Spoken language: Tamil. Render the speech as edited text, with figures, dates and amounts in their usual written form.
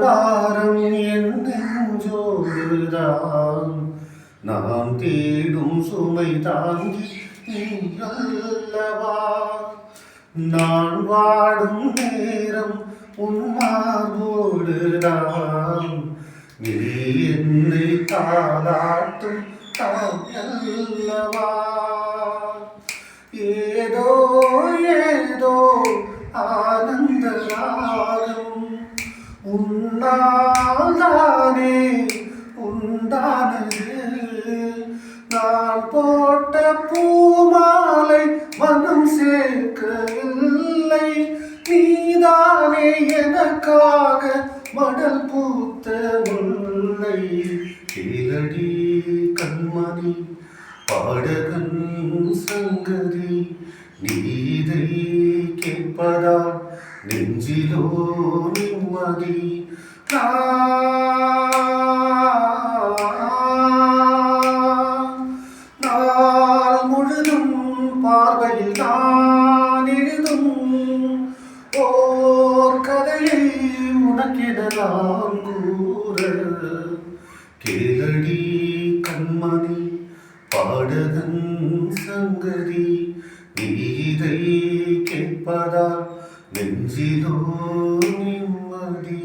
பாரம் என் நெஞ்சோடுதான் நான் தேடும் சுமை தாங்கி நீ அல்லவா நான் வாடும் நேரம் உன் மார்போடுதான் நீ என்னை தாளாட்டும் தாயல்லவா ஏதோ ஏதோ ஆனந்த ராகம் உன்னால்தானே உண்டானது நான் போட்ட பூமாலை மனம் சேர்க்கவில்லை நீதானே எனக்காக மடல் பூத்த முல்லை கேளடி கண்மணி பாடகன் சங்கதி நீதை கேட்பதால் நெஞ்சிலோ நிம்மதி நாள் முழுதும் பார்வையில் நான் எழுதும் ஓர் கதையை உனக்கென நான் கூற கேளடி கண்மணி பாடகன் சங்கதி நீதை கேட்பதா நெஞ்சிலோ நிம்மதி